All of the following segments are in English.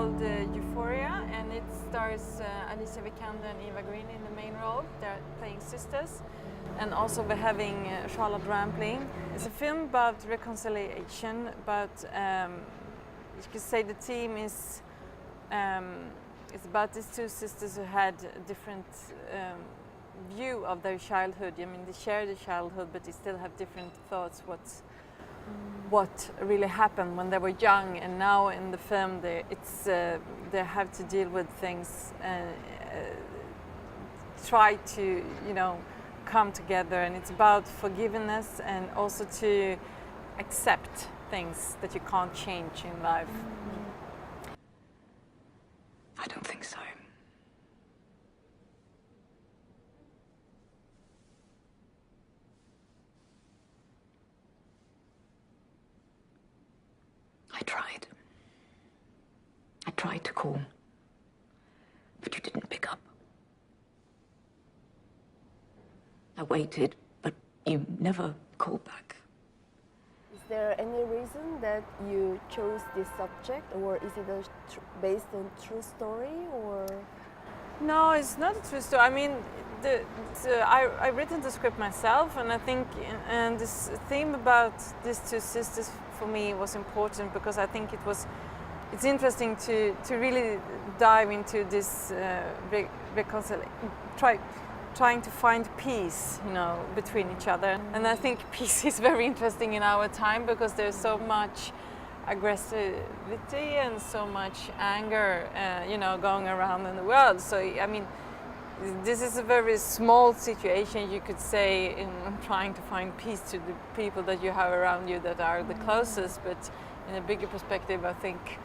called Euphoria, and it stars Alicia Vikander and Eva Green in the main role. They're playing sisters. And also we're having Charlotte Rampling. It's a film about reconciliation, but you could say the theme is it's about these two sisters who had a different view of their childhood. I mean, they share the childhood, but they still have different thoughts. What really happened when they were young, and now in the film they have to deal with things, try to come together, and it's about forgiveness and also to accept things that you can't change in life. I don't think so. I tried to call, but you didn't pick up. I waited, but you never called back. Is there any reason that you chose this subject, or is it based on true story, or? No, it's not a true story. I mean, I written the script myself, and I think and this theme about these two sisters for me was important because I think it's interesting to really dive into this reconciliation, trying to find peace, between each other. And I think peace is very interesting in our time because there's so much aggressivity and so much anger, going around in the world. So, I mean, this is a very small situation, you could say, in trying to find peace to the people that you have around you that are the closest. But in a bigger perspective, I think.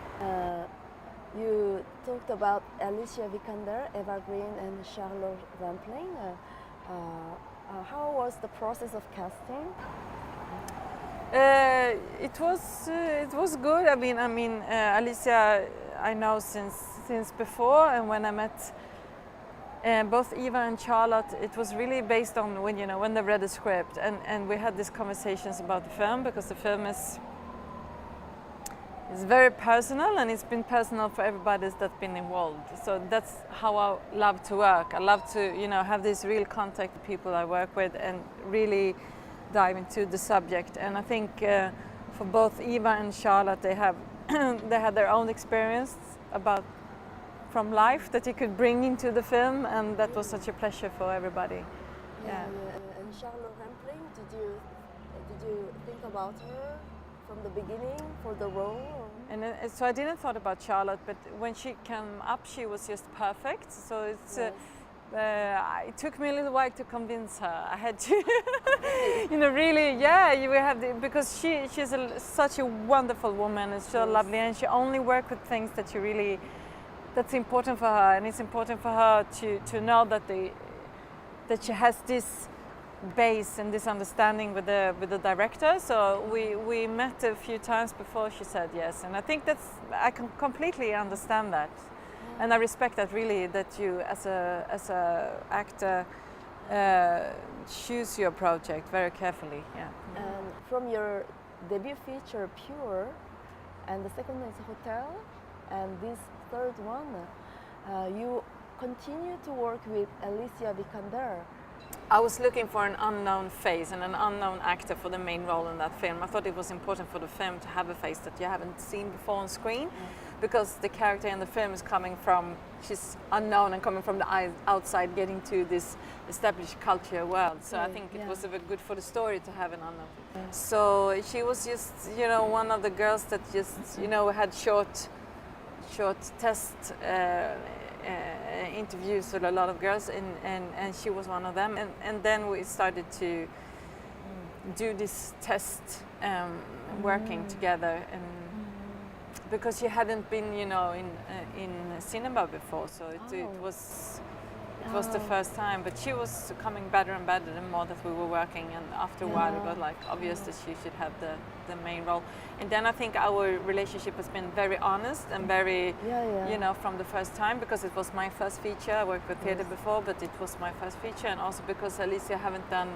You talked about Alicia Vikander, Eva Green, and Charlotte Rampling. How was the process of casting? It was good. I mean, Alicia, I know since before, and when I met both Eva and Charlotte, it was really based on when they read the script, and we had these conversations about the film because the film is very personal, and it's been personal for everybody that's been involved. So that's how I love to work. I love to have this real contact with people I work with and really dive into the subject. And I think for both Eva and Charlotte, they had their own experience from life that they could bring into the film, and that was such a pleasure for everybody. Yeah. And Charlotte Rampling, did you think about her from the beginning for the role? And so I didn't thought about Charlotte, but when she came up, she was just perfect. So it's it took me a little while to convince her. I had to, really, you have because she's such a wonderful woman. It's so lovely, and she only works with things that's important for her, and it's important for her to know that she has this base and this understanding with the director. So we met a few times before she said yes, and I think I can completely understand that, and I respect that really, that you as a actor choose your project very carefully. Yeah. And from your debut feature Pure, and the second is Hotel, and this third one, you continue to work with Alicia Vikander. I was looking for an unknown face and an unknown actor for the main role in that film. I thought it was important for the film to have a face that you haven't seen before on screen, because the character in the film is she's unknown and coming from the outside, getting to this established culture world. So I think it was a bit good for the story to have an unknown. So she was just, one of the girls that just, had short test interviews with a lot of girls, and she was one of them. And then we started to do this test, working together, and because she hadn't been, in cinema before, so it was the first time. But she was coming better and better the more that we were working, and after a while it was obvious that she should have the main role. And then I think our relationship has been very honest and very, from the first time, because it was my first feature. I worked with theatre before, but it was my first feature, and also because Alicia haven't done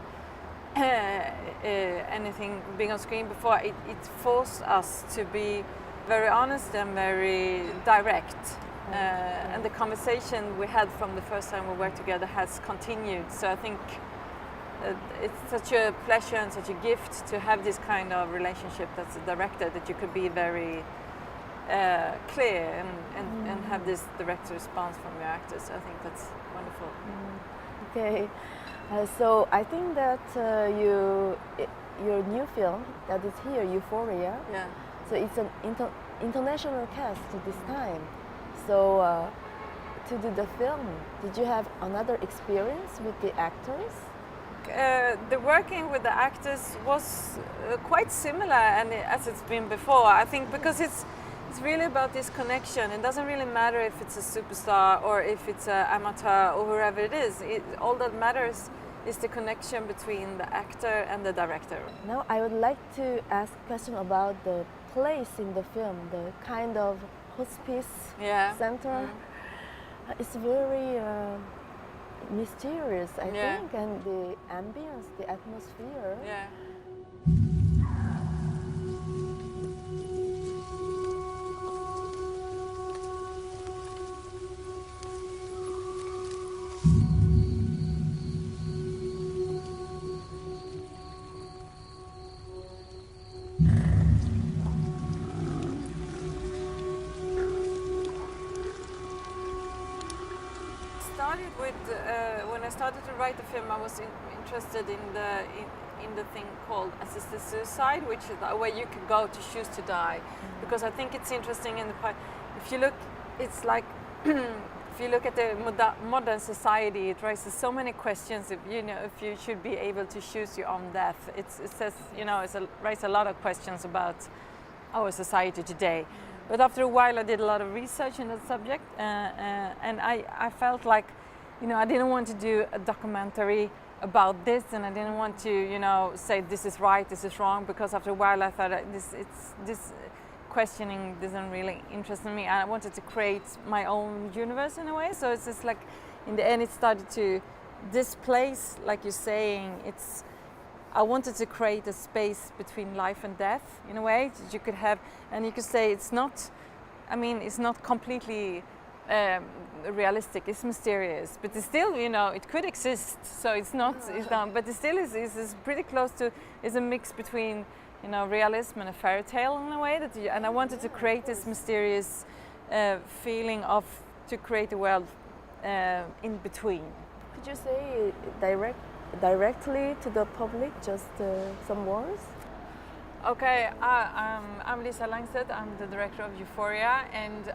anything big on screen before. It forced us to be very honest and very direct. And the conversation we had from the first time we worked together has continued. So I think it's such a pleasure and such a gift to have this kind of relationship that's a director, that you could be very clear and have this direct response from your actors. So I think that's wonderful. Okay, so I think that your new film that is here, Euphoria. Yeah. So it's an international cast this time. So to do the film, did you have another experience with the actors? The working with the actors was quite similar, and as it's been before. I think because it's really about this connection. It doesn't really matter if it's a superstar or if it's an amateur or whoever it is. All that matters is the connection between the actor and the director. Now I would like to ask a question about the place in the film, the kind of hospice center. It's very mysterious, I think, and the ambience, the atmosphere. Yeah. When I started to write the film, I was interested in the thing called assisted suicide, which is where you can go to choose to die, because I think it's interesting in the part. If you look, it's like if you look at the modern society, it raises so many questions. If you should be able to choose your own death, it says it raises a lot of questions about our society today. But after a while, I did a lot of research in that subject, and I felt like, I didn't want to do a documentary about this, and I didn't want to, say this is right, this is wrong, because after a while I thought this questioning doesn't really interest me. I wanted to create my own universe in a way. So it's just like, in the end, it started to this place, like you're saying, I wanted to create a space between life and death in a way that you could have, and you could say it's not completely realistic, it's mysterious, but it's still, it could exist, so it's not, but it still is pretty close to, is a mix between, realism and a fairy tale in a way, and I wanted to create this mysterious feeling to create a world in between. Could you say directly to the public, just some words? Okay, I'm Lisa Langseth. I'm the director of Euphoria, and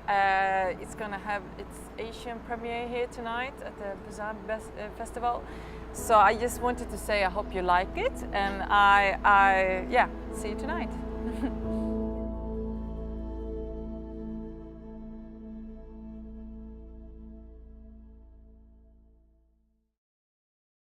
it's gonna have its Asian premiere here tonight at the Busan Festival. So I just wanted to say I hope you like it, and I see you tonight.